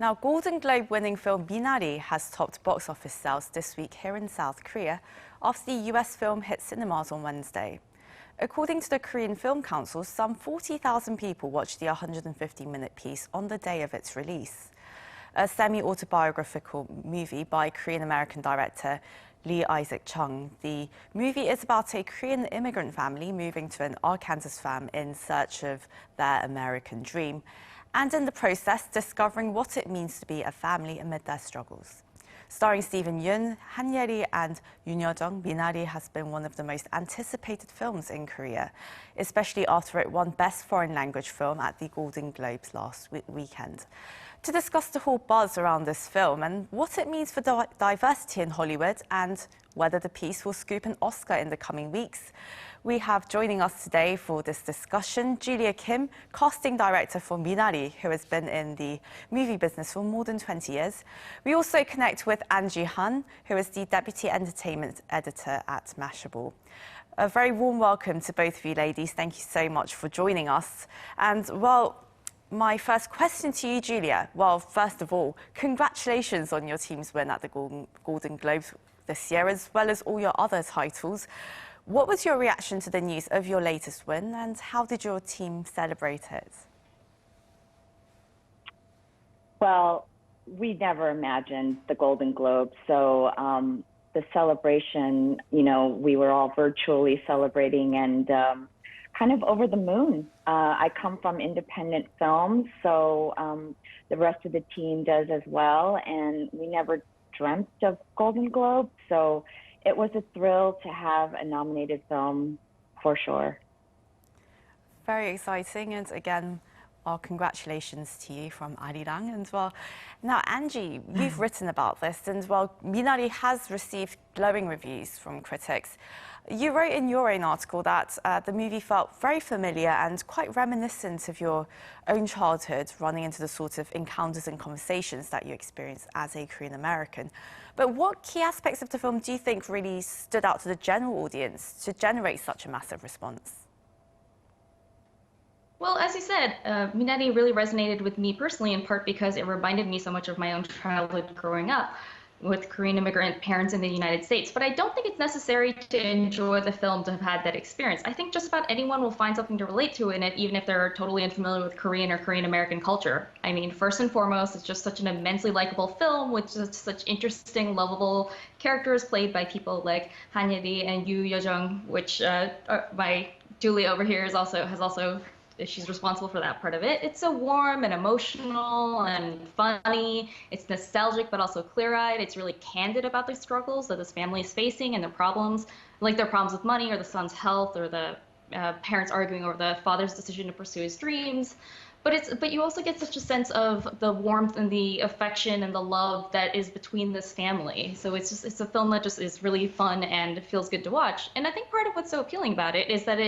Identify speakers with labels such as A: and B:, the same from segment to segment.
A: Now, Golden Globe winning film Minari has topped box office sales this week here in South Korea after the US film hit cinemas on Wednesday. According to the Korean Film Council, some 40,000 people watched the 150-minute piece on the day of its release. A semi-autobiographical movie by Korean-American director Lee Isaac Chung. The movie is about a Korean immigrant family moving to an Arkansas farm in search of their American dream, and in the process discovering what it means to be a family amid their struggles. Starring Steven Yeun, Han Ye-ri and Yoon Yo-jung, Minari has been one of the most anticipated films in Korea, especially after it won Best Foreign Language Film at the Golden Globes last weekend. To discuss the whole buzz around this film and what it means for diversity in Hollywood and whether the piece will scoop an Oscar in the coming weeks, we have joining us today for this discussion Julia Kim, casting director for Minari, who has been in the movie business for more than 20 years. We also connect with Angie Han, who is the deputy entertainment editor at Mashable. A very warm welcome to both of you ladies. Thank you so much for joining us. And well, my first question to you, Julia. Well, first of all, congratulations on your team's win at the Golden Globes this year, as well as all your other titles. What was your reaction to the news of your latest win, and how did your team celebrate it?
B: Well, we never imagined the Golden Globe, so the celebration, we were all virtually celebrating and kind of over the moon. I come from independent films, so the rest of the team does as well, and we never dreamt of Golden Globe, so it was a thrill to have a nominated film, for sure.
A: Very exciting, and again, our congratulations to you from Arirang. And well, now Angie, you've written about this, and well, Minari has received glowing reviews from critics. You wrote in your own article that the movie felt very familiar and quite reminiscent of your own childhood, running into the sort of encounters and conversations that you experienced as a Korean American. But what key aspects of the film do you think really stood out to the general audience to generate such a massive response?
C: Well, as you said, Minari really resonated with me personally, in part because it reminded me so much of my own childhood growing up with Korean immigrant parents in the United States. But I don't think it's necessary to enjoy the film to have had that experience. I think just about anyone will find something to relate to in it, even if they're totally unfamiliar with Korean or Korean American culture. I mean, first and foremost, it's just such an immensely likable film with just such interesting, lovable characters played by people like Han Ye-ri and Yoo Yo-jung, which my Julie over here has also she's responsible for that part of it. It's so warm and emotional and funny. It's nostalgic, but also clear-eyed. It's really candid about the struggles that this family is facing and their problems, like their problems with money or the son's health or the parents arguing over the father's decision to pursue his dreams. But you also get such a sense of the warmth and the affection and the love that is between this family. So it's a film that just is really fun and feels good to watch. And I think part of what's so appealing about it is that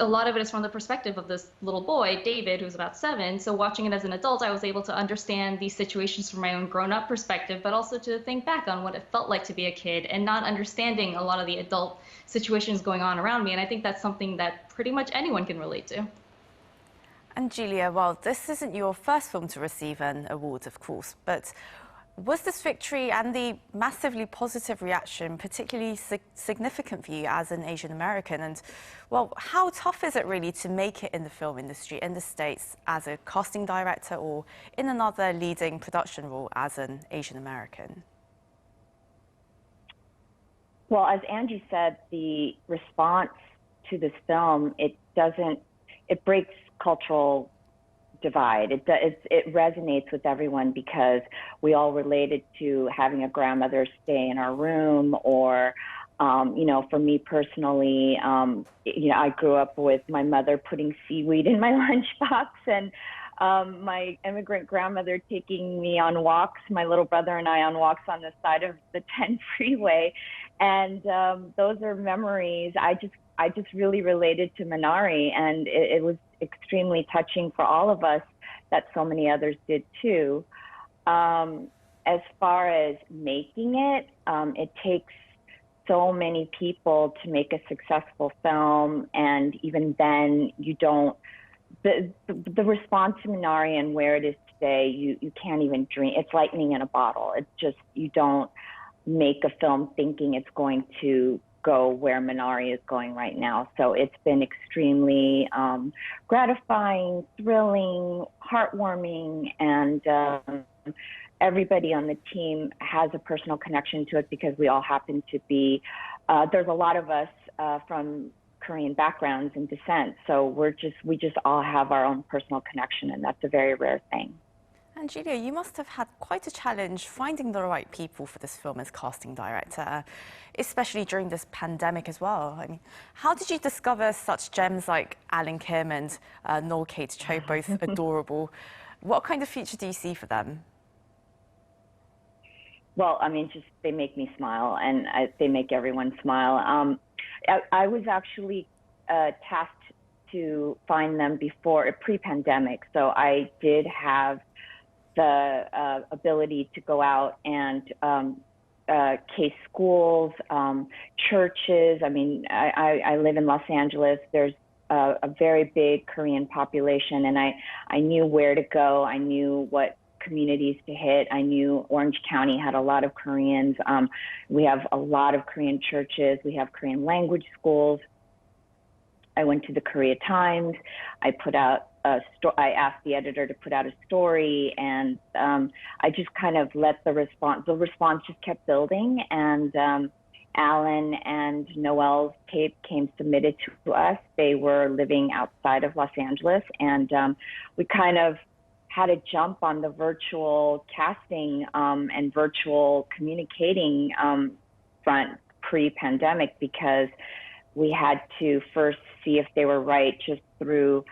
C: a lot of it is from the perspective of this little boy, David, who's about 7. So watching it as an adult, I was able to understand these situations from my own grown-up perspective, but also to think back on what it felt like to be a kid and not understanding a lot of the adult situations going on around me. And I think that's something that pretty much anyone can relate to.
A: And Julia, well, this isn't your first film to receive an award, of course, but was this victory and the massively positive reaction particularly significant for you as an Asian American? And, well, how tough is it really to make it in the film industry in the States as a casting director or in another leading production role as an Asian American?
B: Well, as Angie said, the response to this film, it breaks cultural divide. It resonates with everyone because we all related to having a grandmother stay in our room, or for me personally, I grew up with my mother putting seaweed in my lunchbox, and my immigrant grandmother taking me on walks, my little brother and I on walks on the side of the 10 freeway, and those are memories. I just really related to Minari, and it was extremely touching for all of us that so many others did too. As far as making it, it takes so many people to make a successful film, and even then the response to Minari and where it is day, you can't even dream. It's lightning in a bottle. It's just, you don't make a film thinking it's going to go where Minari is going right now. So it's been extremely gratifying, thrilling, heartwarming, and everybody on the team has a personal connection to it because we all happen to be, there's a lot of us from Korean backgrounds and descent. So we just all have our own personal connection, and that's a very rare thing.
A: And Julia, you must have had quite a challenge finding the right people for this film as casting director, especially during this pandemic as well. I mean, how did you discover such gems like Alan Kim and Noel Kate Cho, both adorable? What kind of future do you see for them?
B: Well, I mean, just they make me smile, and they make everyone smile. I was actually tasked to find them before, pre-pandemic, so I did have the ability to go out and case schools, churches. I mean, I live in Los Angeles. There's a very big Korean population, and I knew where to go. I knew what communities to hit. I knew Orange County had a lot of Koreans. We have a lot of Korean churches. We have Korean language schools. I went to the Korea Times. I put out I asked the editor to put out a story, and I just kind of let the response just kept building, and Alan and Noel's tape came submitted to us. They were living outside of Los Angeles, and we kind of had to jump on the virtual casting and virtual communicating front pre-pandemic, because we had to first see if they were right just through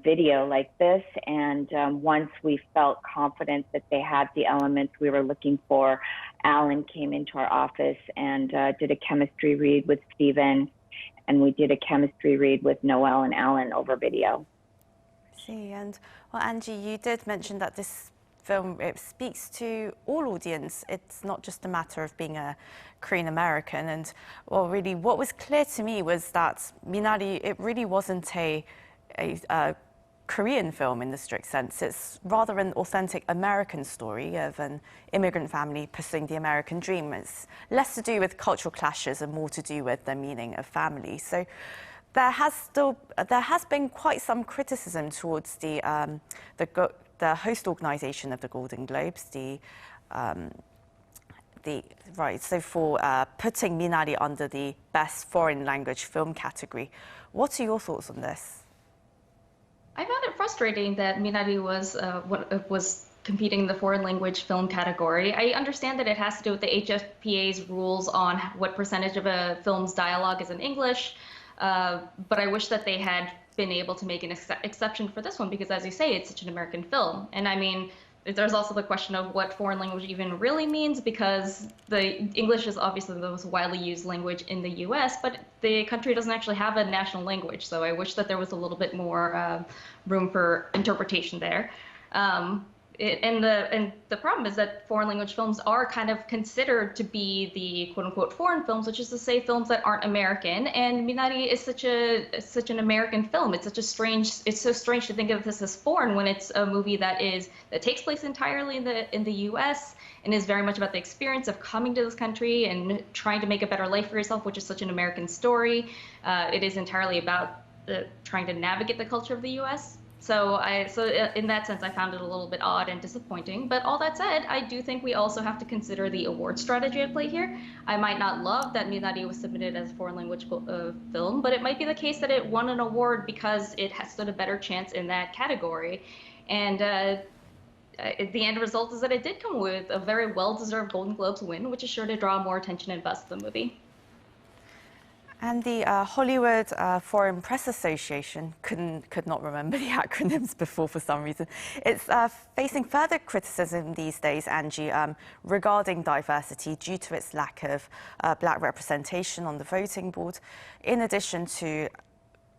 B: video like this. And once we felt confident that they had the elements we were looking for, Alan came into our office and did a chemistry read with Stephen, and we did a chemistry read with Noel and Alan over video.
A: See, and well, Angie, you did mention that this film, it speaks to all audience. It's not just a matter of being a Korean American. And well, really, what was clear to me was that Minari, it really wasn't a Korean film in the strict sense. It's rather an authentic American story of an immigrant family pursuing the American dream. It's less to do with cultural clashes and more to do with the meaning of family. So there has been quite some criticism towards the host organisation of the Golden Globes, for putting Minari under the Best Foreign Language Film category. What are your thoughts on this?
C: I found it frustrating that Minari was competing in the foreign language film category. I understand that it has to do with the HFPA's rules on what percentage of a film's dialogue is in English, but I wish that they had been able to make an exception for this one, because as you say, it's such an American film. And I mean, there's also the question of what foreign language even really means, because the English is obviously the most widely used language in the US, but the country doesn't actually have a national language. So I wish that there was a little bit more room for interpretation there. And the problem is that foreign language films are kind of considered to be the quote unquote foreign films, which is to say films that aren't American. And Minari is such an American film. It's so strange to think of this as foreign when it's a movie that takes place entirely in the US and is very much about the experience of coming to this country and trying to make a better life for yourself, which is such an American story. It is entirely about trying to navigate the culture of the US. So in that sense, I found it a little bit odd and disappointing. But all that said, I do think we also have to consider the award strategy at play here. I might not love that Minari was submitted as a foreign language film, but it might be the case that it won an award because it has stood a better chance in that category. And the end result is that it did come with a very well-deserved Golden Globes win, which is sure to draw more attention and buzz to the movie.
A: And the Hollywood Foreign Press Association could not remember the acronyms before for some reason. It's facing further criticism these days, Angie, regarding diversity due to its lack of black representation on the voting board, in addition to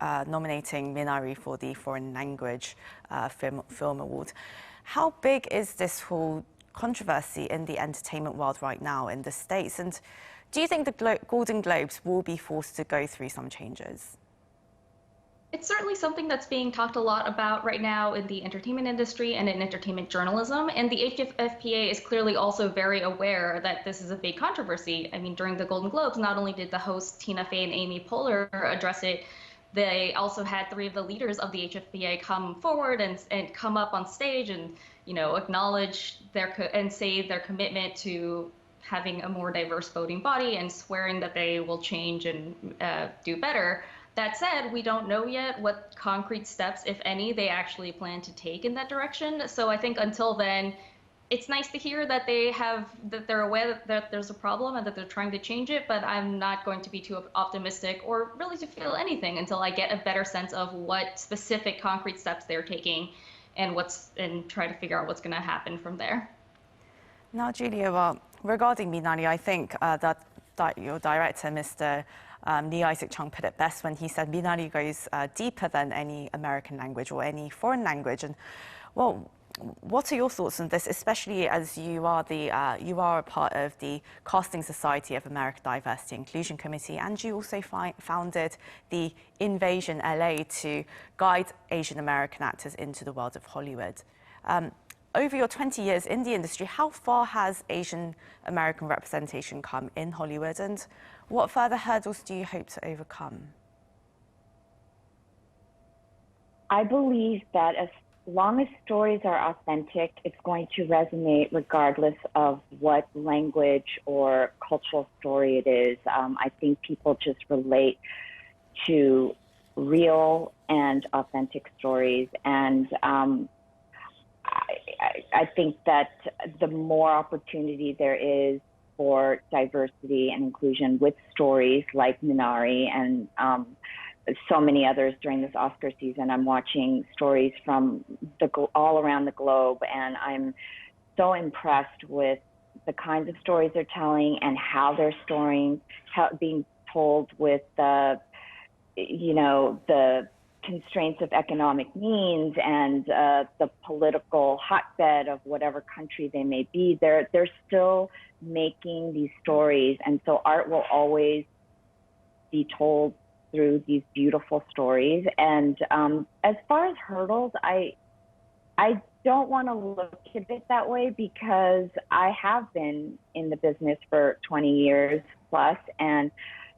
A: nominating Minari for the Foreign Language Film Award. How big is this whole controversy in the entertainment world right now in the States? And do you think the Golden Globes will be forced to go through some changes?
C: It's certainly something that's being talked a lot about right now in the entertainment industry and in entertainment journalism. And the HFPA is clearly also very aware that this is a big controversy. I mean, during the Golden Globes, not only did the hosts Tina Fey and Amy Poehler address it, they also had three of the leaders of the HFPA come forward and come up on stage and, acknowledge and say their commitment to having a more diverse voting body and swearing that they will change and do better. That said, we don't know yet what concrete steps, if any, they actually plan to take in that direction. So I think until then, it's nice to hear that they're aware that there's a problem and that they're trying to change it, but I'm not going to be too optimistic or really to feel anything until I get a better sense of what specific concrete steps they're taking and try to figure out what's going to happen from there.
A: Now, Julia, regarding Minari, I think that your director, Mr. Lee Isaac Chung, put it best when he said Minari goes deeper than any American language or any foreign language. And well, what are your thoughts on this, especially as you are a part of the Casting Society of American Diversity Inclusion Committee, and you also founded the Invasion LA to guide Asian American actors into the world of Hollywood. Over your 20 years in the industry, how far has Asian American representation come in Hollywood, and what further hurdles do you hope to overcome?
B: I believe that as long as stories are authentic, it's going to resonate regardless of what language or cultural story it is. I think people just relate to real and authentic stories. And I think that the more opportunity there is for diversity and inclusion with stories like Minari and so many others during this Oscar season. I'm watching stories from all around the globe, and I'm so impressed with the kinds of stories they're telling and how they're being told with the constraints of economic means and the political hotbed of whatever country they may be. They're still making these stories, and so art will always be told through these beautiful stories. And as far as hurdles, I don't want to look at it that way, because I have been in the business for 20 years plus, and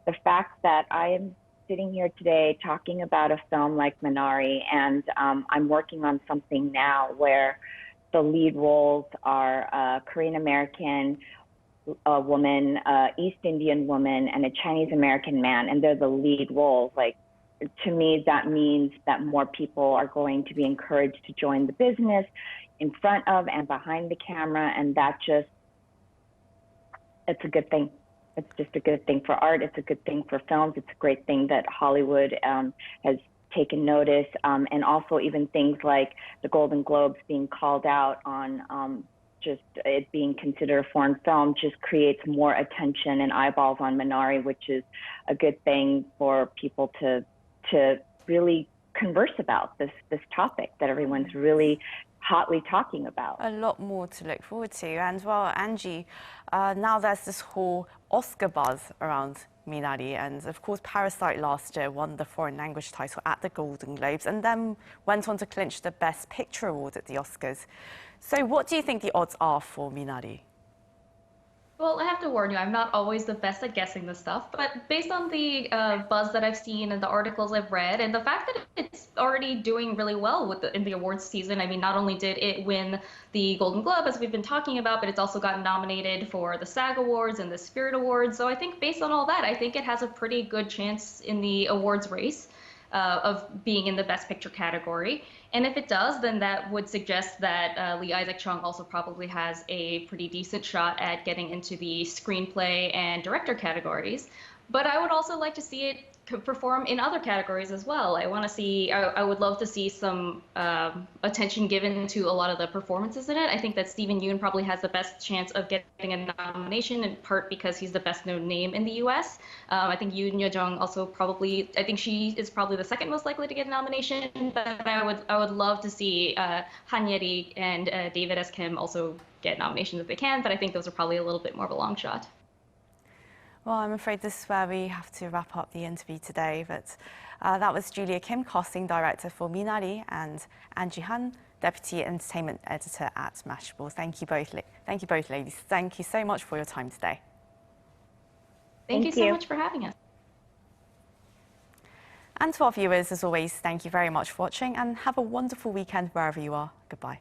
B: the fact that I am sitting here today talking about a film like Minari, and I'm working on something now where the lead roles are a Korean American woman, East Indian woman, and a Chinese American man, and they're the lead roles. Like, to me, that means that more people are going to be encouraged to join the business in front of and behind the camera, and it's a good thing. It's just a good thing for art. It's a good thing for films. It's a great thing that Hollywood has taken notice, and also even things like the Golden Globes being called out on just it being considered a foreign film just creates more attention and eyeballs on Minari, which is a good thing for people to really converse about this topic that everyone's really hotly talking about.
A: A lot more to look forward to. And well, Angie, now there's this whole Oscar buzz around Minari, and of course Parasite last year won the foreign language title at the Golden Globes and then went on to clinch the Best Picture award at the Oscars. So what do you think the odds are for Minari?
C: Well, I have to warn you, I'm not always the best at guessing this stuff, but based on the buzz that I've seen and the articles I've read, and the fact that it's already doing really well in the awards season. I mean, not only did it win the Golden Globe, as we've been talking about, but it's also gotten nominated for the SAG Awards and the Spirit Awards. So I think based on all that, I think it has a pretty good chance in the awards race of being in the Best Picture category. And if it does, then that would suggest that Lee Isaac Chung also probably has a pretty decent shot at getting into the screenplay and director categories. But I would also like to see it perform in other categories as well. I would love to see some attention given to a lot of the performances in it. I think that Steven Yeun probably has the best chance of getting a nomination, in part because he's the best known name in the US. I think Yoon Yo-jung also I think she is probably the second most likely to get a nomination, but I would love to see Han Ye-ri and David S. Kim also get nominations if they can, but I think those are probably a little bit more of a long shot.
A: Well, I'm afraid this is where we have to wrap up the interview today, but that was Julia Kim, Casting Director for Minari, and Angie Han, Deputy Entertainment Editor at Mashable. Thank you both, ladies. Thank you so much for your time today.
C: Thank you so much for having us.
A: And to our viewers, as always, thank you very much for watching and have a wonderful weekend wherever you are. Goodbye.